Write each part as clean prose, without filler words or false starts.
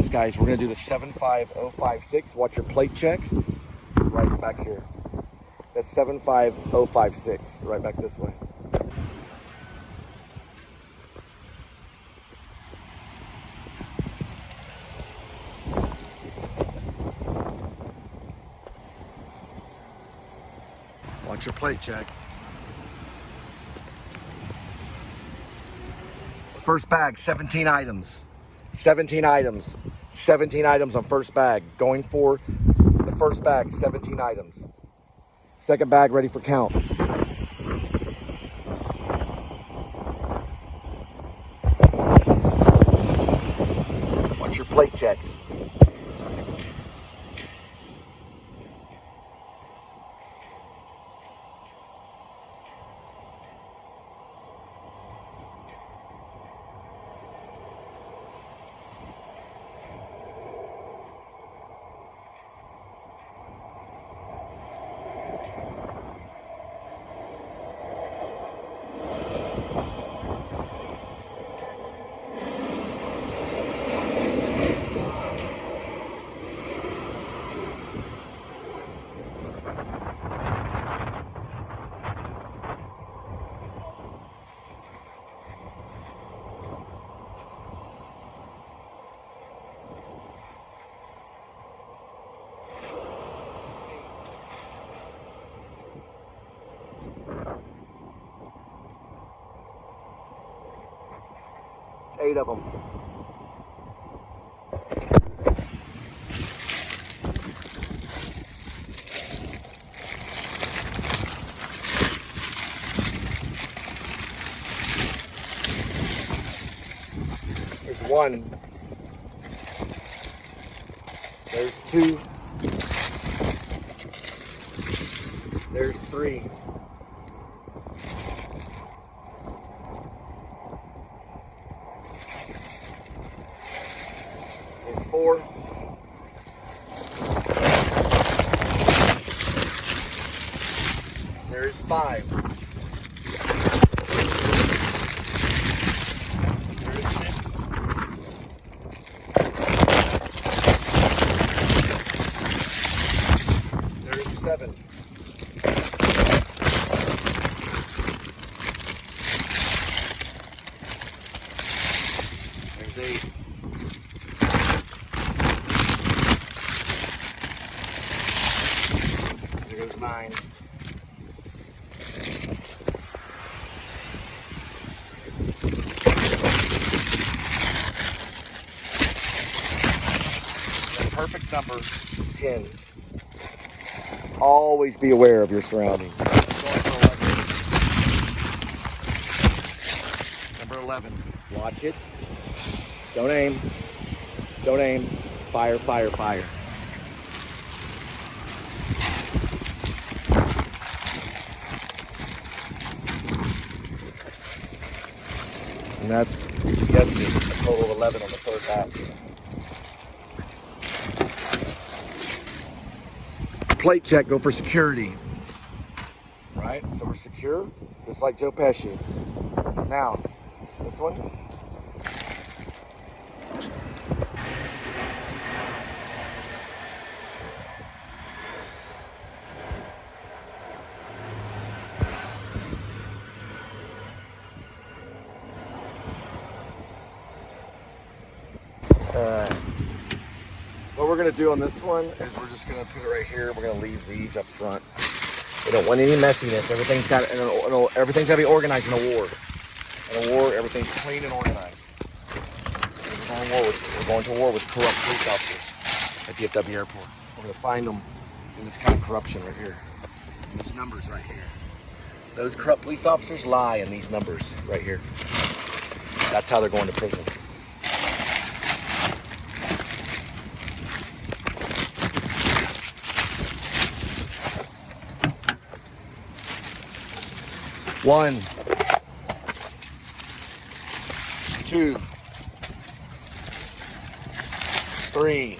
this, guys. We're gonna do the 75056. Watch your plate check. Right back here. That's 75056. Right back this way. Watch your plate check. First bag, 17 items. 17 items. 17 items on first bag. Going for the first bag, 17 items. Second bag ready for count. Watch your plate check. It's 8 of them. There's 1. There's 2. There's 3. There's 4. There's 5. There's 6. There's 7. There's 8. There goes 9. The perfect number, 10. Always be aware of your surroundings. Number 11. Watch it. Don't aim. Don't aim. Fire, fire, fire. And that's, I'm guessing, a total of 11 on the third batch. Plate check, go for security. Right? So we're secure, just like Joe Pesci. Now, this one. What we're gonna do on this one is we're just gonna put it right here. We're gonna leave these up front. We don't want any messiness. Everything's got to be organized in a war. In a war, everything's clean and organized. We're going to war with corrupt police officers at DFW Airport. We're gonna find them in this kind of corruption right here. And these numbers right here. Those corrupt police officers lie in these numbers right here. That's how they're going to prison. One, 2, 3.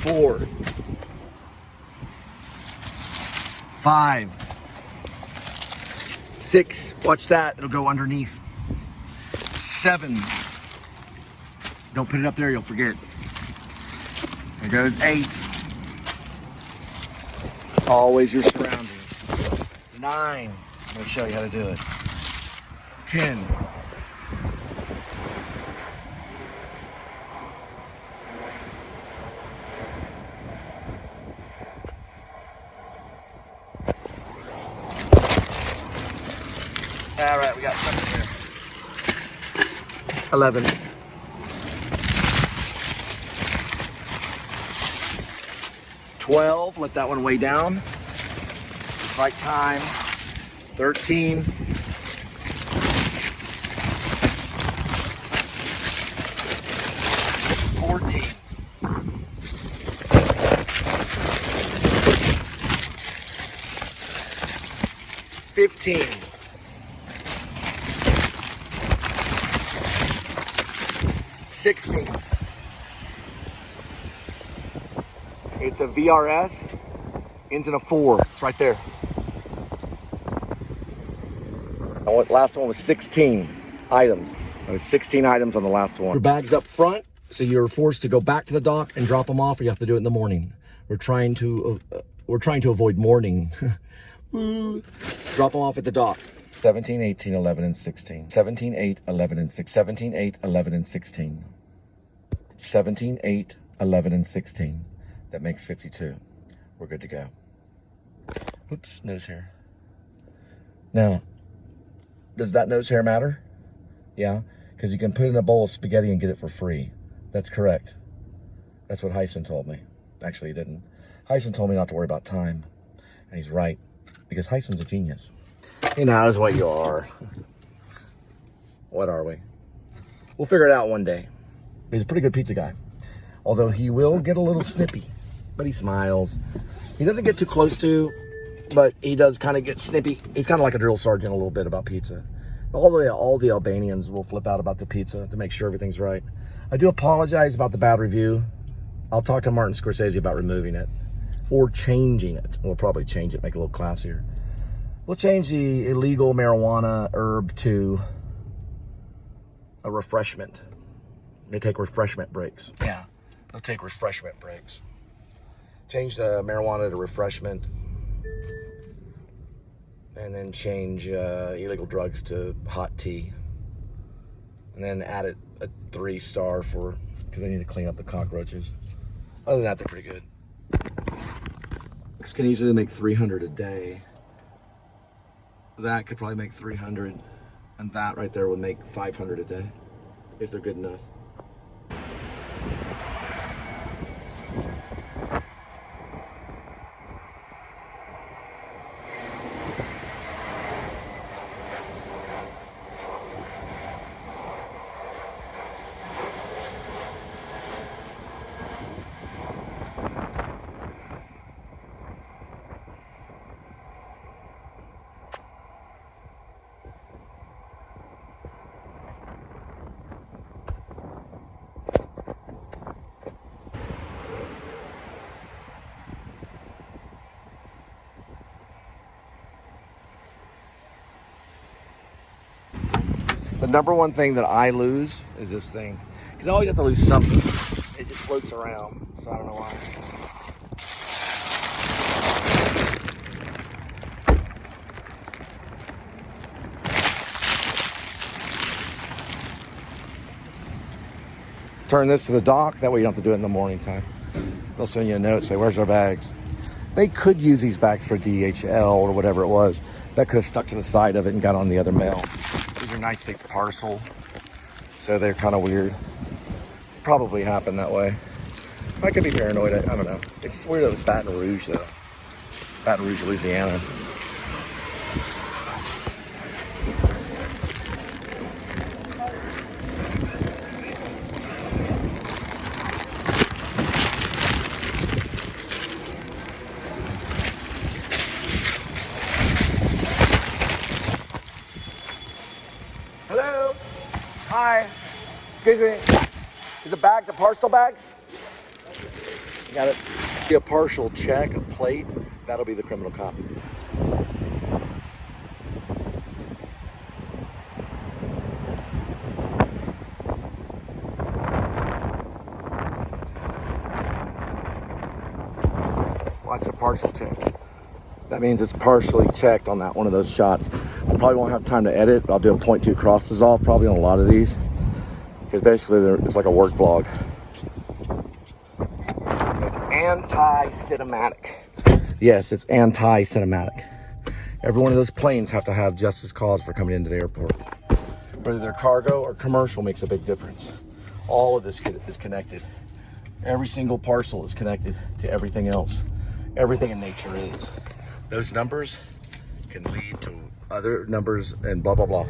4, 5, 6, watch that, it'll go underneath. 7, don't put it up there, you'll forget. There goes 8. Always your surroundings. 9, I'm gonna show you how to do it. 10. All right, we got something here. 11. 12, let that one weigh down. Just like time. 13. 14. 15. 16. It's a VRS, ends in a 4. It's right there. Last one was 16 items. There was 16 items on the last one. Your bag's up front, so you're forced to go back to the dock and drop them off, or you have to do it in the morning. We're trying to avoid morning. Drop them off at the dock. 17, 18, 11, and 16. 17, 8, 11, and 6. 17, 8, 11, and 16. 17, 8, 11, and 16. That makes 52. We're good to go. Oops, nose hair. Now, does that nose hair matter? Yeah, because you can put it in a bowl of spaghetti and get it for free. That's correct. That's what Hyson told me. Actually, he didn't. Hyson told me not to worry about time. And he's right, because Hyson's a genius. He knows what you are. What are we? We'll figure it out one day. He's a pretty good pizza guy. Although he will get a little snippy, but he smiles. He doesn't get too close to, but he does kind of get snippy. He's kind of like a drill sergeant a little bit about pizza. All the Albanians will flip out about the pizza to make sure everything's right. I do apologize about the bad review. I'll talk to Martin Scorsese about removing it or changing it. We'll probably change it, make it a little classier. We'll change the illegal marijuana herb to a refreshment. They take refreshment breaks. Yeah, they'll take refreshment breaks. Change the marijuana to refreshment. And then change illegal drugs to hot tea. And then add it a 3-star because they need to clean up the cockroaches. Other than that, they're pretty good. This can easily make 300 a day. That could probably make 300. And that right there would make 500 a day, if they're good enough. The number one thing that I lose is this thing. Because I always have to lose something. It just floats around, so I don't know why. Turn this to the dock, that way you don't have to do it in the morning time. They'll send you a note, say, where's our bags? They could use these bags for DHL or whatever it was. That could have stuck to the side of it and got on the other mail. These are United States parcel, so they're kind of weird. Probably happened that way. I could be paranoid, I don't know. It's just weird that it was Baton Rouge though. Baton Rouge, Louisiana. Hello? Hi. Excuse me. Is it bags, the parcel bags? Got it. Be a partial check, a plate. That'll be the criminal copy. Watch the partial check. That means it's partially checked on that one of those shots. I probably won't have time to edit, but I'll do a 0.2 cross dissolve probably on a lot of these. Because basically it's like a work vlog. So it's anti-cinematic. Yes, it's anti-cinematic. Every one of those planes have to have just cause for coming into the airport. Whether they're cargo or commercial makes a big difference. All of this is connected. Every single parcel is connected to everything else. Everything in nature is. Those numbers can lead to other numbers and blah, blah, blah.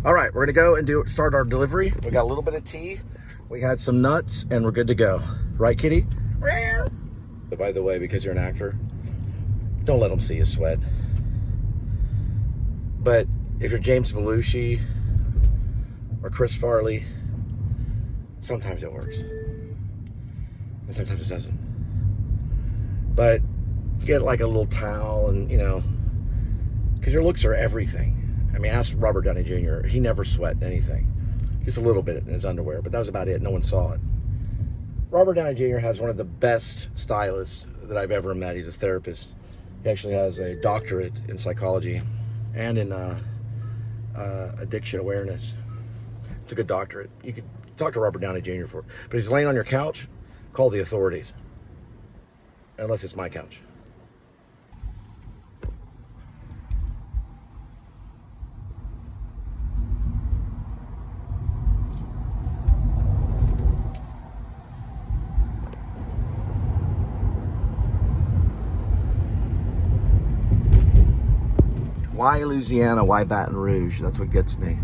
All right, we're gonna go and start our delivery. We got a little bit of tea. We had some nuts and we're good to go. Right, kitty? But by the way, because you're an actor, don't let them see you sweat. But if you're James Belushi or Chris Farley, sometimes it works. And sometimes it doesn't. But get like a little towel and, you know, because your looks are everything. I mean, ask Robert Downey Jr. He never sweat anything. Just a little bit in his underwear, but that was about it. No one saw it. Robert Downey Jr. has one of the best stylists that I've ever met. He's a therapist. He actually has a doctorate in psychology and in addiction awareness. It's a good doctorate. You could talk to Robert Downey Jr. for it. But if he's laying on your couch, call the authorities. Unless it's my couch. Why Louisiana? Why Baton Rouge? That's what gets me.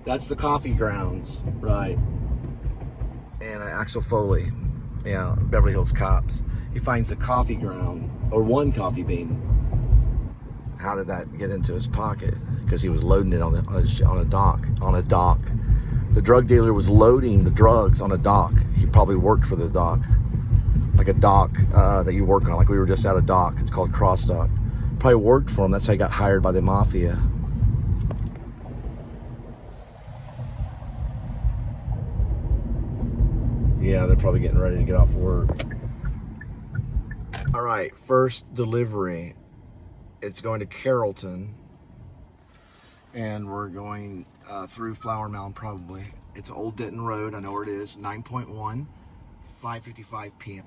That's the coffee grounds, right? And Axel Foley, yeah, Beverly Hills Cops. He finds a coffee ground, or one coffee bean. How did that get into his pocket? Because he was loading it on a dock. On a dock. The drug dealer was loading the drugs on a dock. He probably worked for the dock. Like a dock that you work on. Like we were just at a dock. It's called cross dock. Probably worked for him. That's how he got hired by the mafia. Yeah, they're probably getting ready to get off work. All right, first delivery. It's going to Carrollton. And we're going through Flower Mound probably. It's Old Denton Road. I know where it is. 9.1, 5:55 p.m.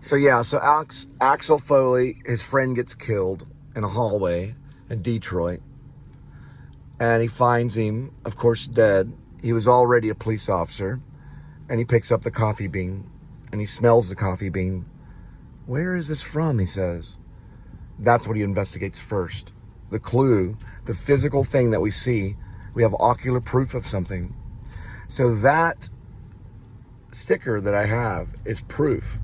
So yeah, so Axel Foley, his friend gets killed in a hallway in Detroit. And he finds him, of course, dead. He was already a police officer. And he picks up the coffee bean. And he smells the coffee bean. Where is this from, he says. That's what he investigates first. The clue, the physical thing that we see, we have ocular proof of something. So that sticker that I have is proof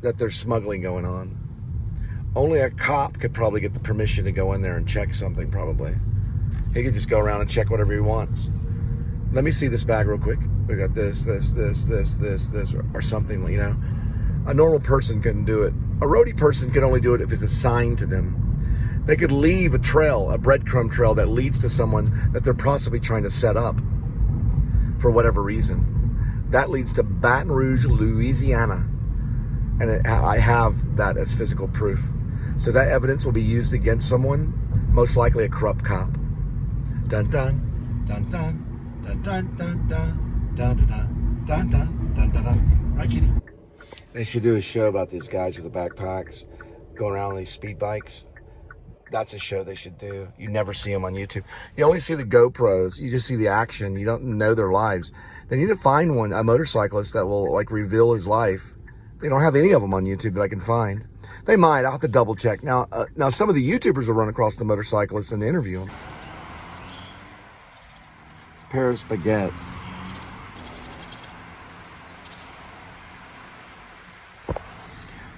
that there's smuggling going on. Only a cop could probably get the permission to go in there and check something, probably. He could just go around and check whatever he wants. Let me see this bag real quick. We got this, or something, you know. A normal person couldn't do it. A roadie person could only do it if it's assigned to them. They could leave a trail, a breadcrumb trail that leads to someone that they're possibly trying to set up for whatever reason. That leads to Baton Rouge, Louisiana. And I have that as physical proof. So that evidence will be used against someone, most likely a corrupt cop. Dun dun, dun dun, dun dun dun dun, dun dun dun, dun dun dun dun dun. Right, kitty? They should do a show about these guys with the backpacks going around on these speed bikes. That's a show they should do. You never see them on YouTube. You only see the GoPros. You just see the action. You don't know their lives. They need to find one, a motorcyclist that will like reveal his life. They don't have any of them on YouTube that I can find. They might. I'll have to double check. Now some of the YouTubers will run across the motorcyclists and interview them. It's Paris baguette.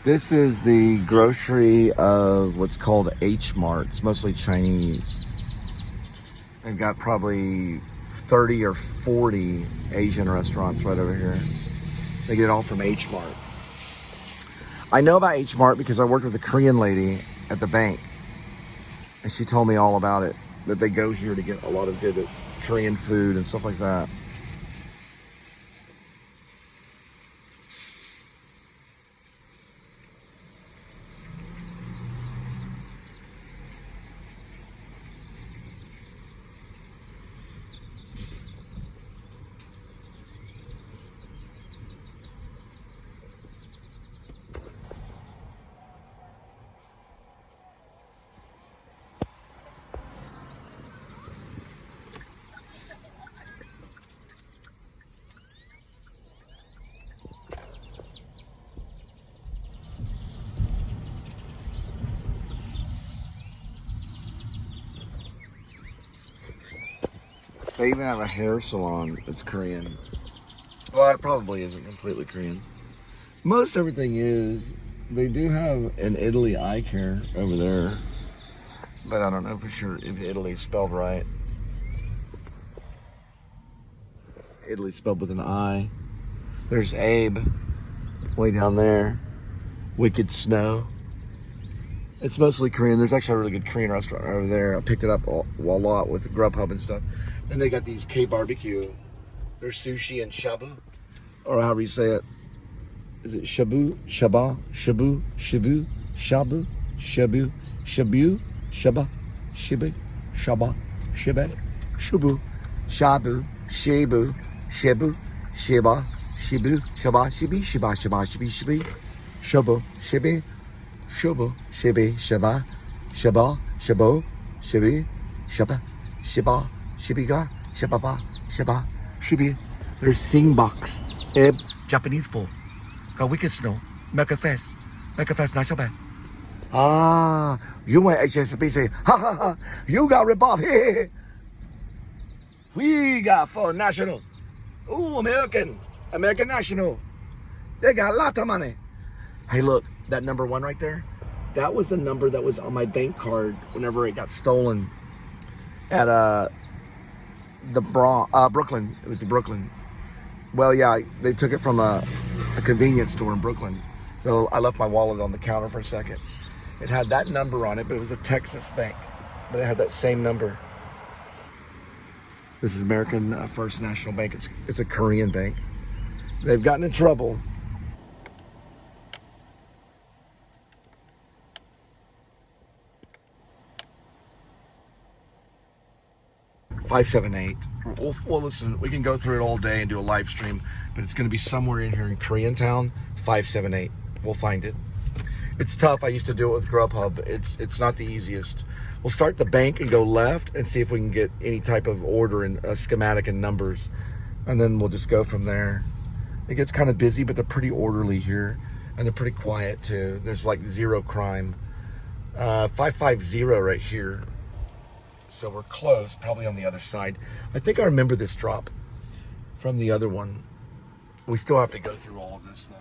This is the grocery of what's called H Mart. It's mostly Chinese. They've got probably 30 or 40 Asian restaurants right over here. They get it all from H Mart. I know about H Mart because I worked with a Korean lady at the bank. And she told me all about it. That they go here to get a lot of good Korean food and stuff like that. They even have a hair salon that's Korean. Well, it probably isn't completely Korean. Most everything is. They do have an Italy eye care over there. But I don't know for sure if Italy's spelled right. Italy's spelled with an I. There's Abe way down there. Wicked Snow. It's mostly Korean. There's actually a really good Korean restaurant over there. I picked it up a lot with Grubhub and stuff. And they got these K-barbecue. There's sushi and shabu, or however you say it. Is it shabu, shaba, shabu, shabu, shabu, shabu, shabu, shaba, shibu, shaba, shibe, shubu, shabu, shibu, shibu, shiba, shibu, shaba, shibi, shiba, shaba, shibi, shibi, shabu, shibi, shubu, shibi, shaba, shaba, shabo, shibi, shaba, shiba, shibiga, shababa, shaba, shibi. There's sing box. Japanese food. Got Wicked Snow. Make a fest not so bad. Ah, you went HSBC. Ha ha ha. You got ripped off. We got for national. Ooh, American national. They got a lot of money. Hey, look, that number 1 right there. That was the number that was on my bank card whenever it got stolen at Brooklyn. It was the Brooklyn. Well, yeah, they took it from a convenience store in Brooklyn. So I left my wallet on the counter for a second. It had that number on it, but it was a Texas bank. But it had that same number. This is American First National Bank. It's a Korean bank. They've gotten in trouble. $578. Well, listen, we can go through it all day and do a live stream, but it's going to be somewhere in here in Koreatown. 578. We'll find it. It's tough. I used to do it with Grubhub. It's not the easiest. We'll start the bank and go left and see if we can get any type of order and schematic and numbers. And then we'll just go from there. It gets kind of busy, but they're pretty orderly here. And they're pretty quiet too. There's like zero crime. 550 right here. So we're close, probably on the other side. I think I remember this drop from the other one. We still have to go through all of this though.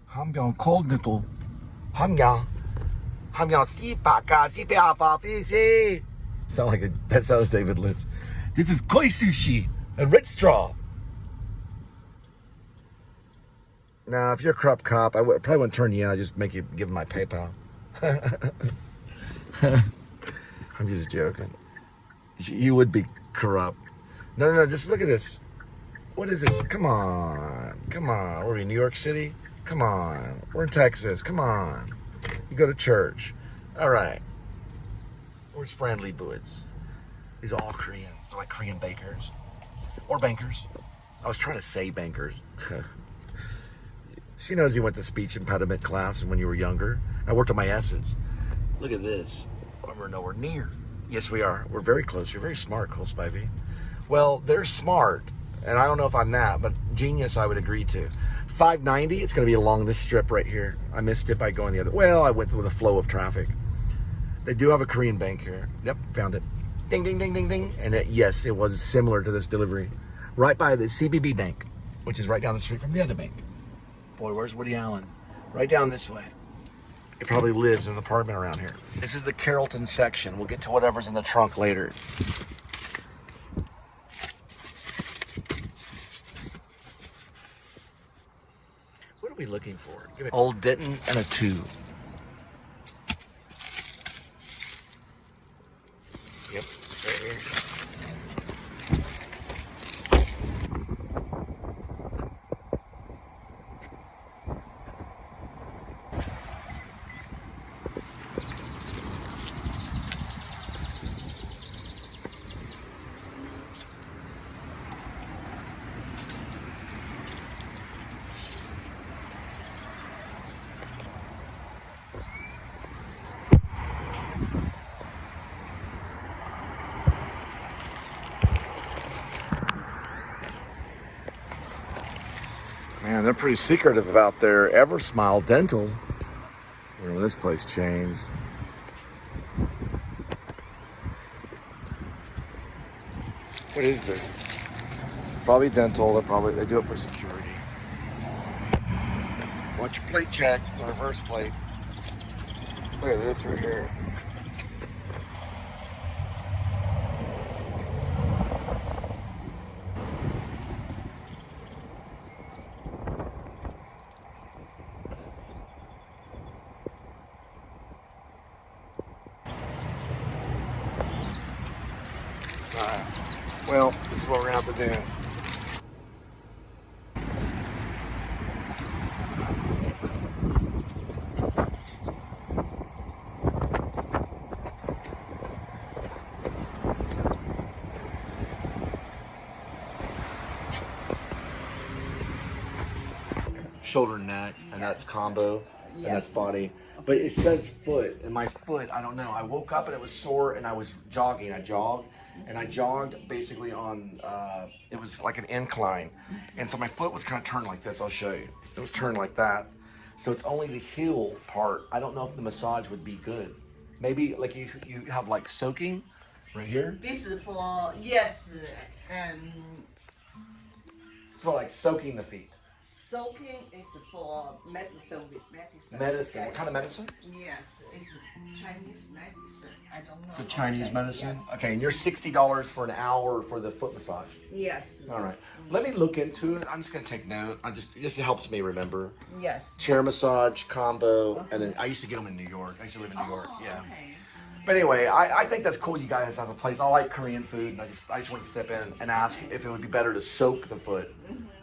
함경 콜드도 함경 씨바까 씨베아파피시. Sound like that sounds David Lynch. This is koi sushi and red straw. Now, if you're a corrupt cop, I probably wouldn't turn you in. I'd just make you give my PayPal. I'm just joking. You would be corrupt. No, just look at this. What is this? Come on. We're in New York City? Come on. We're in Texas. Come on. You go to church. All right. Where's Friendly Boods? These are all Koreans. They're like Korean bakers. Or bankers. I was trying to say bankers. She knows you went to speech impediment class when you were younger. I worked on my S's. Look at this. We're nowhere near. Yes, we are. We're very close. You're very smart, Cole Spivey. Well, they're smart. And I don't know if I'm that, but genius I would agree to. 590, it's going to be along this strip right here. I missed it by going the other. Well, I went with a flow of traffic. They do have a Korean bank here. Yep, found it. Ding, ding, ding, ding, ding. And yes, it was similar to this delivery. Right by the CBB bank, which is right down the street from the other bank. Boy, where's Woody Allen? Right down this way. He probably lives in an apartment around here. This is the Carrollton section. We'll get to whatever's in the trunk later. What are we looking for? Old Denton and a 2. Yep, it's right here. Man, they're pretty secretive about their Eversmile Dental. You know, this place changed. What is this? It's probably dental. They do it for security. Watch your plate check, the reverse plate. Look at this right here. Well, this is what we're going to have to do. Shoulder and neck, and that's combo, and that's body. But it says foot, and my foot, I don't know. I woke up and it was sore, and I was jogging. I jogged basically on, it was like an incline. And so my foot was kind of turned like this. I'll show you. It was turned like that. So it's only the heel part. I don't know if the massage would be good. Maybe like you have like soaking right here. This is for, yes, It's for like soaking the feet. soaking is for medicine with medicine. Medicine. What kind of medicine? Yes, it's Chinese medicine. I don't know. It's a Chinese medicine? Yes. Okay, and you're $60 for an hour for the foot massage. Yes. All right. Let me look into it. I'm just going to take note. This helps me remember. Yes. Chair massage, combo, and then I used to get them in New York. I used to live in New York. Yeah. Okay. But anyway, I think that's cool you guys have a place. I like Korean food, and I just want to step in and ask if it would be better to soak the foot.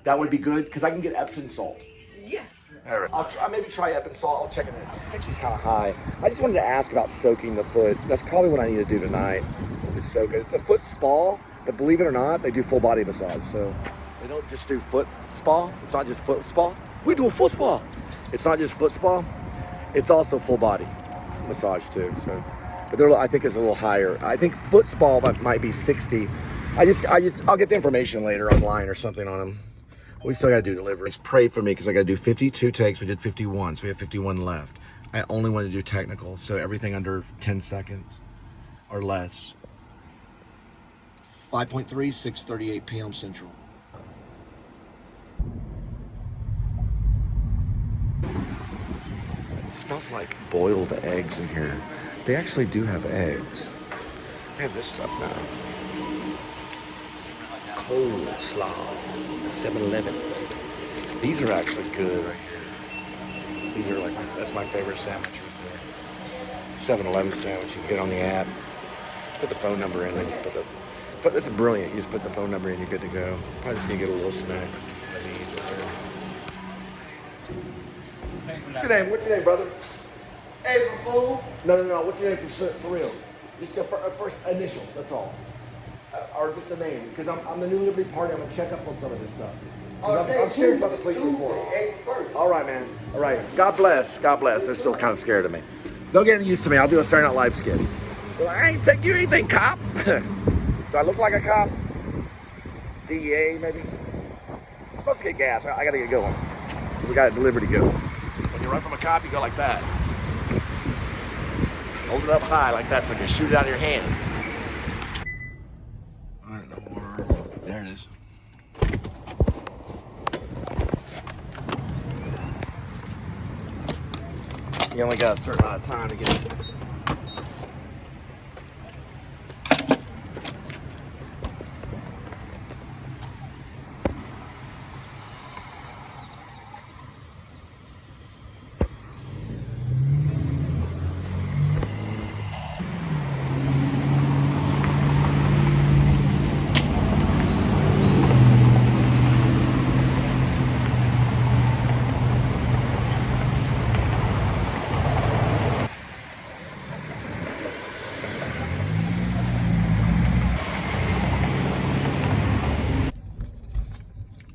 That would be good, because I can get Epsom salt. Yes. All right. I'll maybe try Epsom salt. I'll check it out. 60's kind of high. I just wanted to ask about soaking the foot. That's probably what I need to do tonight, is soak it. It's a foot spa, But believe it or not, they do full body massage. So they don't just do foot spa. It's not just foot spa. We do a foot spa. It's not just foot spa. It's also full body massage too. So, but I think it's a little higher. I think foot spa might be 60. I'll get the information later online or something on them. We still gotta do deliveries. Pray for me because I gotta do 52 takes. We did 51, so we have 51 left. I only want to do technical, so everything under 10 seconds or less. 5.3, 6:38 p.m. Central. It smells like boiled eggs in here. They actually do have eggs. They have this stuff now. Coleslaw, 7-Eleven. These are actually good right here. These are like, that's my favorite sandwich right there. 7-Eleven sandwich, you can get on the app. Put the phone number in, and just put that's brilliant. You just put the phone number in, you're good to go. Probably just gonna get a little snack. What's your name? What's your name, brother? April Fool. No. What's your name for real? Just your first initial, that's all. Or just a name, because I'm the New Liberty Party. I'm gonna check up on some of this stuff. I'm serious about the police report. All right, man. All right. God bless. God bless. They're still kind of scared of me. They'll get used to me. I'll do a Saturday Night Live skit. Well, I ain't take you anything, cop. Do I look like a cop? DEA, maybe? I'm supposed to get gas. I gotta get going. We got a delivery to go. When you run from a cop, you go like that. Hold it up high like that so you can shoot it out of your hand. All right, no more. There it is. You only got a certain amount of time to get it.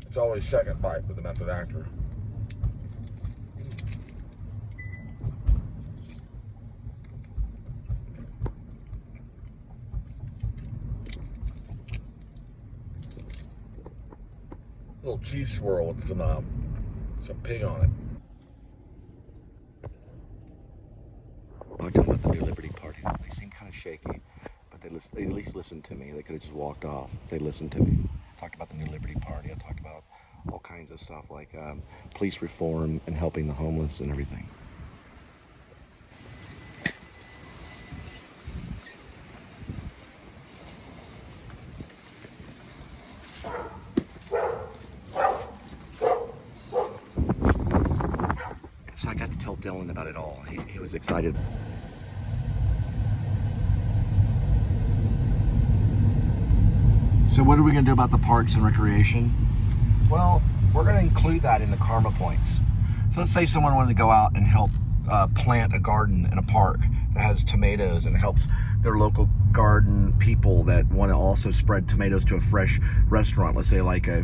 It's always second bite with the method actor. Little cheese swirl with some pig on it. I talk about the New Liberty Party. They seem kind of shaky, but they at least listened to me. They could have just walked off. They listened to me. I talked about the New Liberty Party. I talked about all kinds of stuff like police reform and helping the homeless and everything. So I got to tell Dylan about it all. He was excited. So what are we going to do about the parks and recreation? Well, we're going to include that in the karma points. So let's say someone wanted to go out and help plant a garden in a park that has tomatoes and helps their local garden people that want to also spread tomatoes to a fresh restaurant. Let's say like a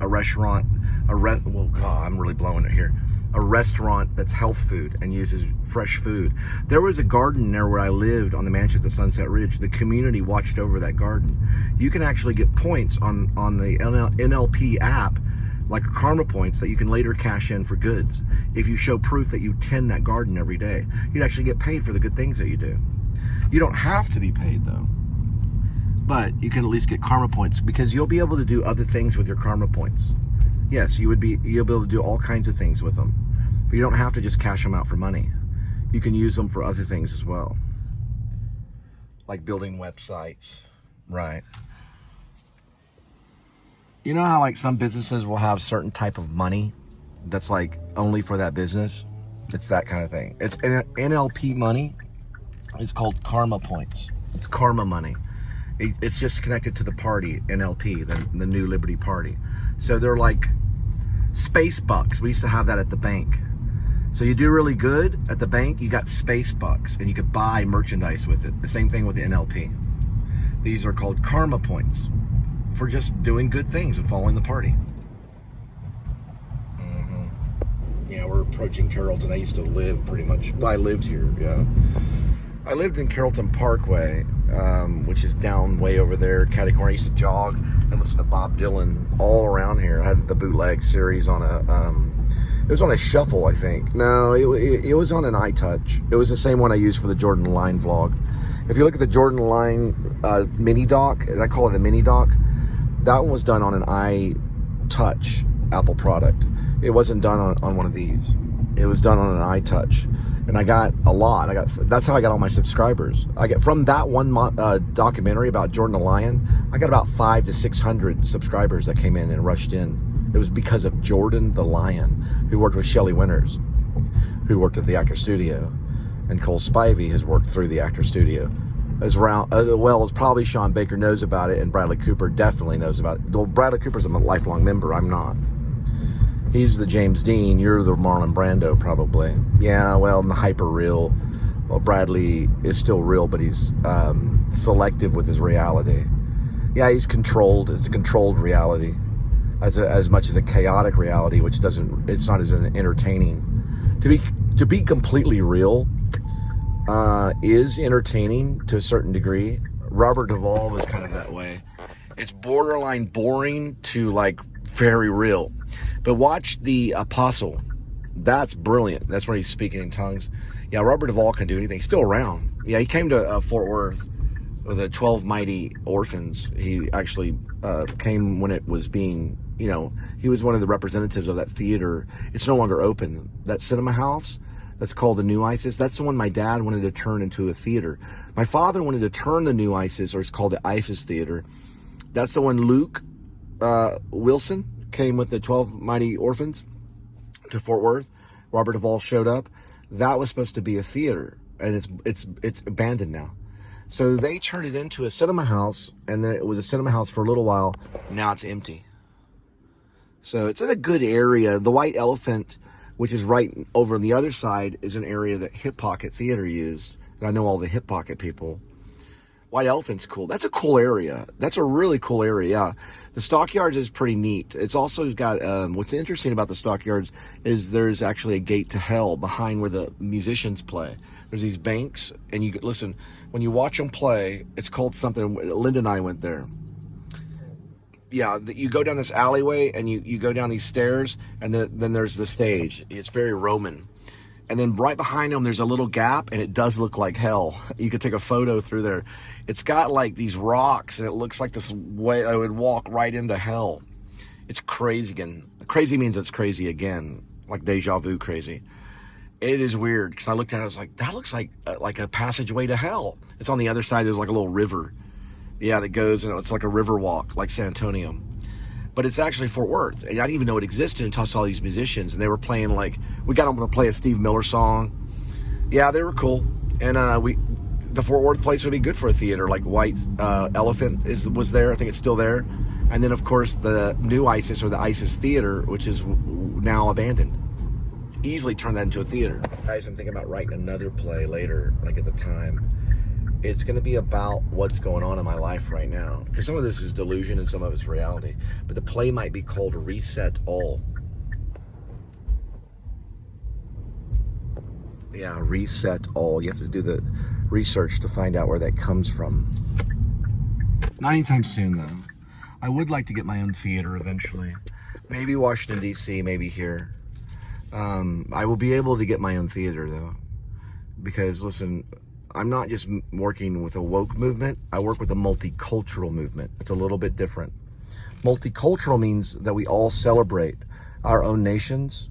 restaurant, well, God, I'm really blowing it here. A restaurant that's health food and uses fresh food. There was a garden there where I lived on the mansion at Sunset Ridge. The community watched over that garden. You can actually get points on the NLP app, like karma points that you can later cash in for goods. If you show proof that you tend that garden every day, you'd actually get paid for the good things that you do. You don't have to be paid though, but you can at least get karma points because you'll be able to do other things with your karma points. Yes, you'll be able to do all kinds of things with them. But you don't have to just cash them out for money. You can use them for other things as well. Like building websites, right? You know how like some businesses will have certain type of money that's like only for that business? It's that kind of thing. It's NLP money. It's called karma points. It's karma money. It's just connected to the party, NLP, the New Liberty Party. So they're like space bucks. We used to have that at the bank. So you do really good at the bank, you got space bucks and you could buy merchandise with it. The same thing with the NLP. These are called karma points. for just doing good things and following the party. Yeah, we're approaching Carrollton. I used to live pretty much, well, I lived here, yeah. I lived in Carrollton Parkway, which is down way over there, catty corner. I used to jog and listen to Bob Dylan all around here. I had the bootleg series on it was on a shuffle, I think. No, it was on an iTouch. It was the same one I used for the Jordan Line vlog. If you look at the Jordan Line mini dock, I call it a mini dock, that one was done on an iTouch Apple product. It wasn't done on one of these. It was done on an iTouch. And I got a lot. That's how I got all my subscribers. I get from that one documentary about Jordan the Lion, I got about 500 to 600 subscribers that came in and rushed in. It was because of Jordan the Lion, who worked with Shelley Winters, who worked at the Actor Studio. And Cole Spivey has worked through the Actor Studio. As well as probably Sean Baker knows about it, and Bradley Cooper definitely knows about it. Well, Bradley Cooper's a lifelong member. I'm not. He's the James Dean. You're the Marlon Brando, probably. Yeah, well, in the hyper real. Well, Bradley is still real, but he's selective with his reality. Yeah, he's controlled. It's a controlled reality, as much as a chaotic reality, which doesn't. It's not as entertaining. To be completely real is entertaining to a certain degree. Robert Duvall was kind of that way. It's borderline boring to like very real. But watch The Apostle. That's brilliant. That's when he's speaking in tongues. Yeah, Robert Duvall can do anything. He's still around. Yeah, he came to Fort Worth with the 12 Mighty Orphans. He actually came when it was being, he was one of the representatives of that theater. It's no longer open. That cinema house that's called the New Isis, that's the one my dad wanted to turn into a theater. My father wanted to turn the New Isis, or it's called the Isis Theater. That's the one Luke Wilson came with the 12 Mighty Orphans to Fort Worth. Robert Duvall showed up. That was supposed to be a theater, and it's abandoned now. So they turned it into a cinema house, and then it was a cinema house for a little while. Now it's empty. So it's in a good area. The White Elephant, which is right over on the other side, is an area that Hip Pocket Theater used. And I know all the Hip Pocket people. White Elephant's cool. That's a cool area. That's a really cool area, yeah. The Stockyards is pretty neat. It's also got, what's interesting about the Stockyards is there's actually a gate to hell behind where the musicians play. There's these banks, and you listen, when you watch them play, it's called something, Linda and I went there. Yeah, you go down this alleyway, and you go down these stairs, and then there's the stage. It's very Roman. And then right behind them, there's a little gap, and it does look like hell. You could take a photo through there. It's got like these rocks, and it looks like this way I would walk right into hell. It's crazy again. Crazy means it's crazy again, like deja vu crazy. It is weird, because I looked at it, I was like, that looks like a passageway to hell. It's on the other side, there's like a little river. Yeah, that goes, and it's like a river walk, like San Antonio. But it's actually Fort Worth. And I didn't even know it existed until I saw these musicians. And they were playing we got them to play a Steve Miller song. Yeah, they were cool. And the Fort Worth place would be good for a theater. Like White Elephant was there. I think it's still there. And then, of course, the New Isis, or the Isis Theater, which is now abandoned. Easily turn that into a theater. Guys, I'm thinking about writing another play later, like at the time. It's going to be about what's going on in my life right now. Because some of this is delusion and some of it's reality. But the play might be called Reset All. Yeah, Reset All. You have to do the research to find out where that comes from. Not anytime soon, though. I would like to get my own theater eventually. Maybe Washington, D.C., maybe here. I will be able to get my own theater, though. Because, listen, I'm not just working with a woke movement. I work with a multicultural movement. It's a little bit different. Multicultural means that we all celebrate our own nations,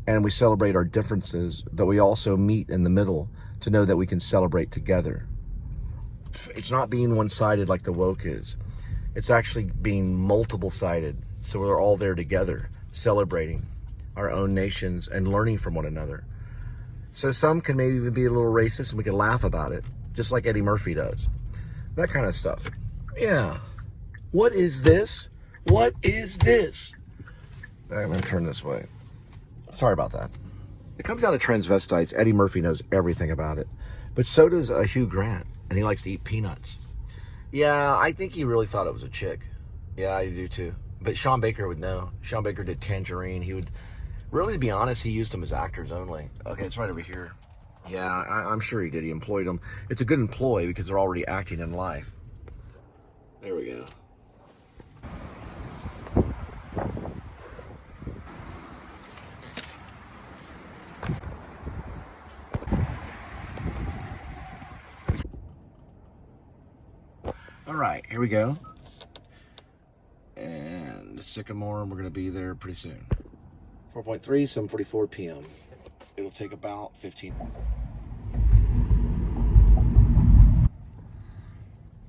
and we celebrate our differences, but we also meet in the middle to know that we can celebrate together. It's not being one-sided like the woke is. It's actually being multiple-sided, so we're all there together, celebrating our own nations and learning from one another. So some can maybe even be a little racist, and we can laugh about it, just like Eddie Murphy does. That kind of stuff. Yeah. What is this? What is this? I'm going to turn this way. Sorry about that. It comes down to transvestites. Eddie Murphy knows everything about it. But so does Hugh Grant, and he likes to eat peanuts. Yeah, I think he really thought it was a chick. Yeah, I do too. But Sean Baker would know. Sean Baker did Tangerine. He would, really, to be honest, he used them as actors only. Okay, it's right over here. Yeah, I'm sure he did. He employed them. It's a good employ because they're already acting in life. There we go. All right, here we go. And Sycamore, we're going to be there pretty soon. 4.3, 7:44 p.m. It'll take about 15.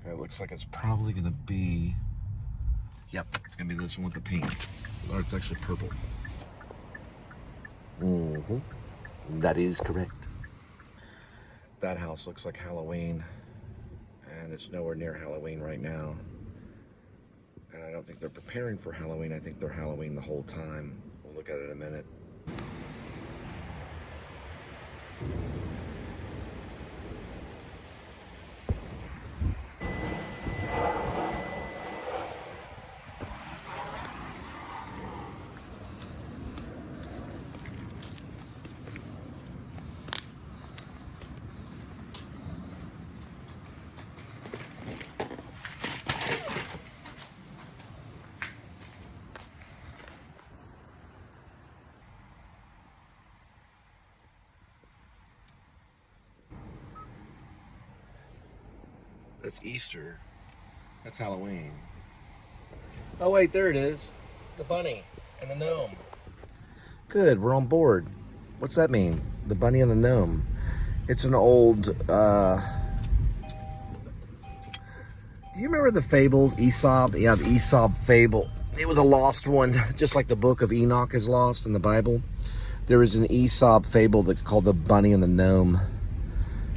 Okay, it looks like it's probably going to be, yep, it's going to be this one with the pink. Or it's actually purple. That is correct. That house looks like Halloween, and it's nowhere near Halloween right now. And I don't think they're preparing for Halloween. I think they're Halloween the whole time. We'll look at it in a minute. That's Easter. That's Halloween. Oh wait, there it is. The bunny and the gnome. Good, we're on board. What's that mean? The bunny and the gnome. It's an old, do you remember the fables, Aesop? Yeah, the Aesop fable. It was a lost one, just like the book of Enoch is lost in the Bible. There is an Aesop fable that's called The Bunny and the Gnome.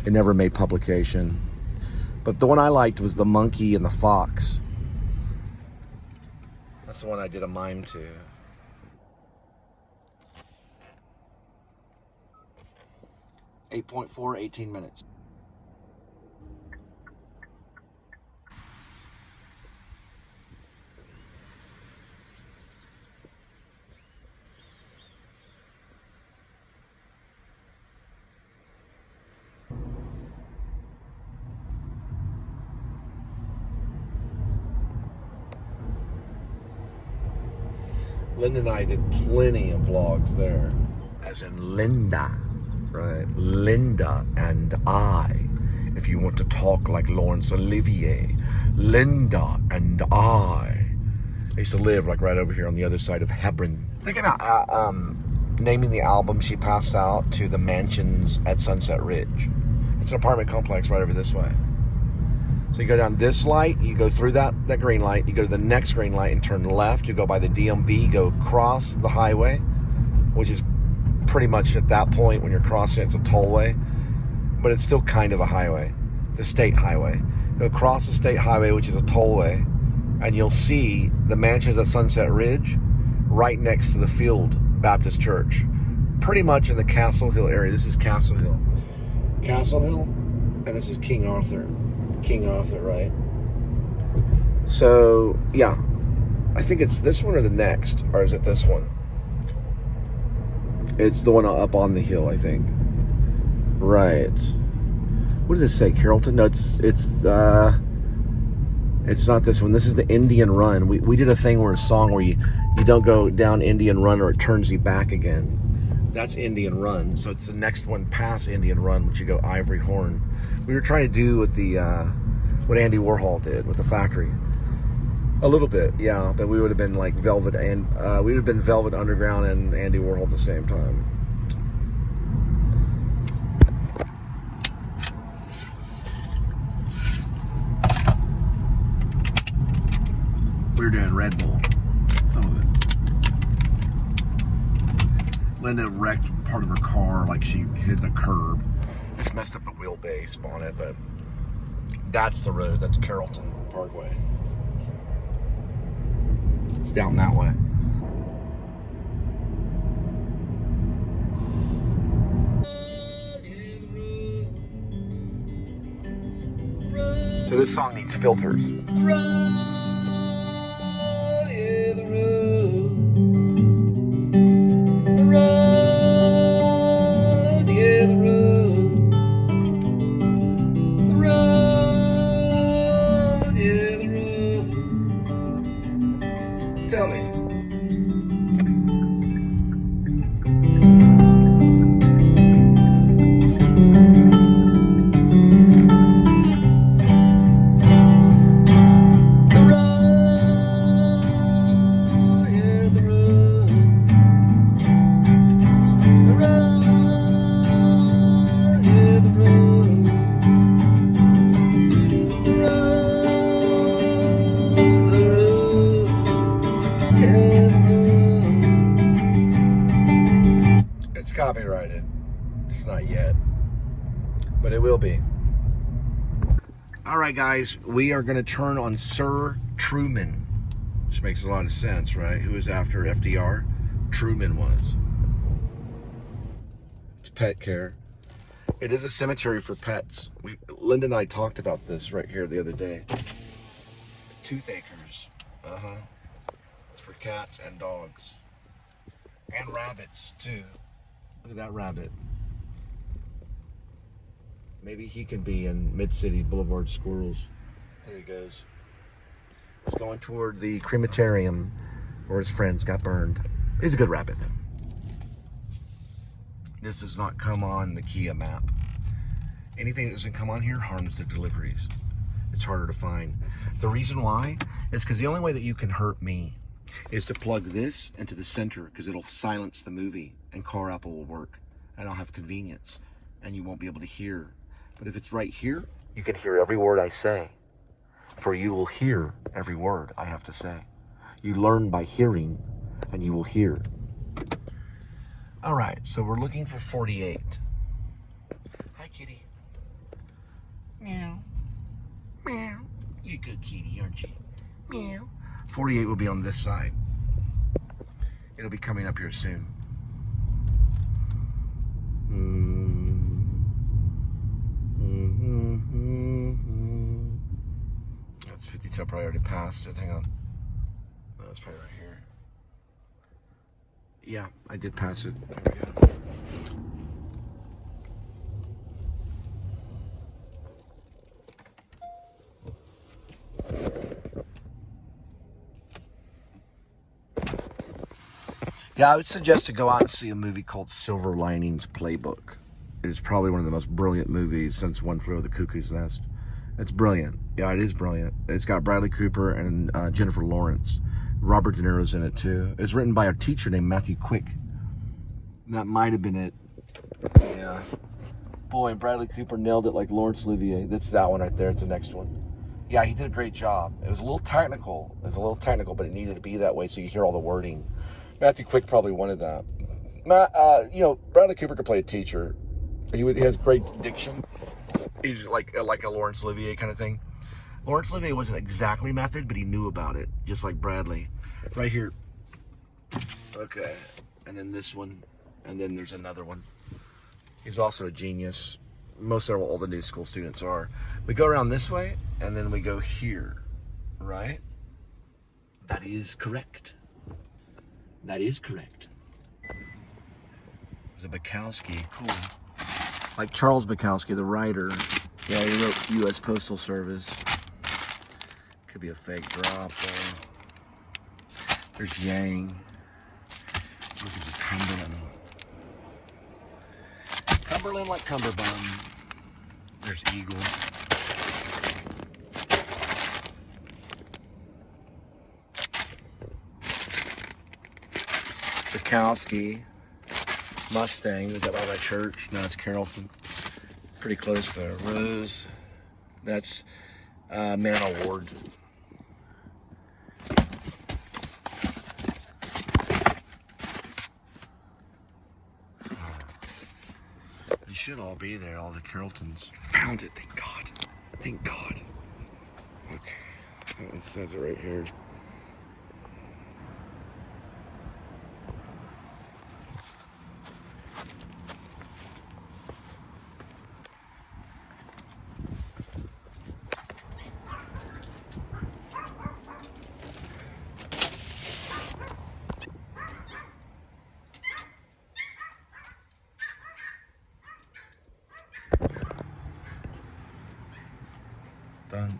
It never made publication. But the one I liked was The Monkey and the Fox. That's the one I did a mime to. .4, 18 minutes. Linda and I did plenty of vlogs there. As in Linda, right? Linda and I. If you want to talk like Laurence Olivier, Linda and I. I used to live like right over here on the other side of Hebron. Thinking about naming the album she passed out to the mansions at Sunset Ridge. It's an apartment complex right over this way. So you go down this light, you go through that green light, you go to the next green light and turn left, you go by the DMV, go across the highway, which is pretty much at that point when you're crossing it's a tollway, but it's still kind of a highway. It's a state highway. Go across the state highway, which is a tollway, and you'll see the mansions at Sunset Ridge right next to the Field Baptist Church. Pretty much in the Castle Hill area. This is Castle Hill. Castle Hill, and this is King Arthur. King Arthur, right? So, yeah. I think it's this one or the next, or is it this one? It's the one up on the hill, I think. Right. What does it say, Carrollton? No, it's not this one. This is the Indian Run. We did a thing where a song where you don't go down Indian Run or it turns you back again. That's Indian Run. So it's the next one past Indian Run, which you go Ivory Horn. We were trying to do with the what Andy Warhol did with the factory. A little bit, yeah, but we would have been like Velvet, and we would have been Velvet Underground and Andy Warhol at the same time. We were doing Red Bull, some of it. Linda wrecked part of her car, like she hit the curb. Just messed up the wheelbase on it, but that's the road. That's Carrollton Parkway. It's down that way. So this song needs filters. Tell me. It's copyrighted. It's not yet, but it will be. All right, guys, we are going to turn on Sir Truman, which makes a lot of sense, right? Who was after FDR? Truman was. It's pet care. It is a cemetery for pets. Linda and I talked about this right here the other day. Tooth acres. It's for cats and dogs. And rabbits, too. Look at that rabbit. Maybe he can be in Mid-City Boulevard Squirrels. There he goes. He's going toward the crematorium where his friends got burned. He's a good rabbit, though. This does not come on the Kia map. Anything that doesn't come on here harms the deliveries. It's harder to find. The reason why is because the only way that you can hurt me is to plug this into the center, because it'll silence the movie and Car Apple will work and I'll have convenience and you won't be able to hear. But if it's right here, you can hear every word I say, for you will hear every word I have to say. You learn by hearing and you will hear. All right, so we're looking for 48. Hi, kitty. Meow. Meow. You're a good kitty, aren't you? Meow. 48 will be on this side. It'll be coming up here soon. That's 52. I probably already passed it. Hang on. No, it's probably right here. Yeah, I did pass it. There we go. Yeah, I would suggest to go out and see a movie called Silver Linings Playbook. It is probably one of the most brilliant movies since One Flew Over the Cuckoo's Nest. It's brilliant. Yeah, it is brilliant. It's got Bradley Cooper and Jennifer Lawrence. Robert De Niro's in it too. It's written by a teacher named Matthew Quick. That might have been it. Yeah. Boy, Bradley Cooper nailed it like Laurence Olivier. That's that one right there. It's the next one. Yeah, he did a great job. It was a little technical. But it needed to be that way so you hear all the wording. Matthew Quick probably wanted that. Bradley Cooper could play a teacher. He has great diction. He's like a Laurence Olivier kind of thing. Laurence Olivier wasn't exactly method, but he knew about it, just like Bradley. Right here. Okay. And then this one. And then there's another one. He's also a genius. Most of all the new school students are. We go around this way, and then we go here. Right? That is correct. That is correct. There's a Bukowski. Cool. Like Charles Bukowski, the writer. Yeah, he wrote U.S. Postal Service. Could be a fake drop. There's Yang. Look at the Cumberland. Cumberland like Cumberbund. There's Eagle. Bukowski. Mustang. Is that by my church? No, it's Carrollton. Pretty close there. Rose. That's Man Award. They should all be there, all the Carrolltons. Found it, thank God. Thank God. Okay. It says it right here. Dun,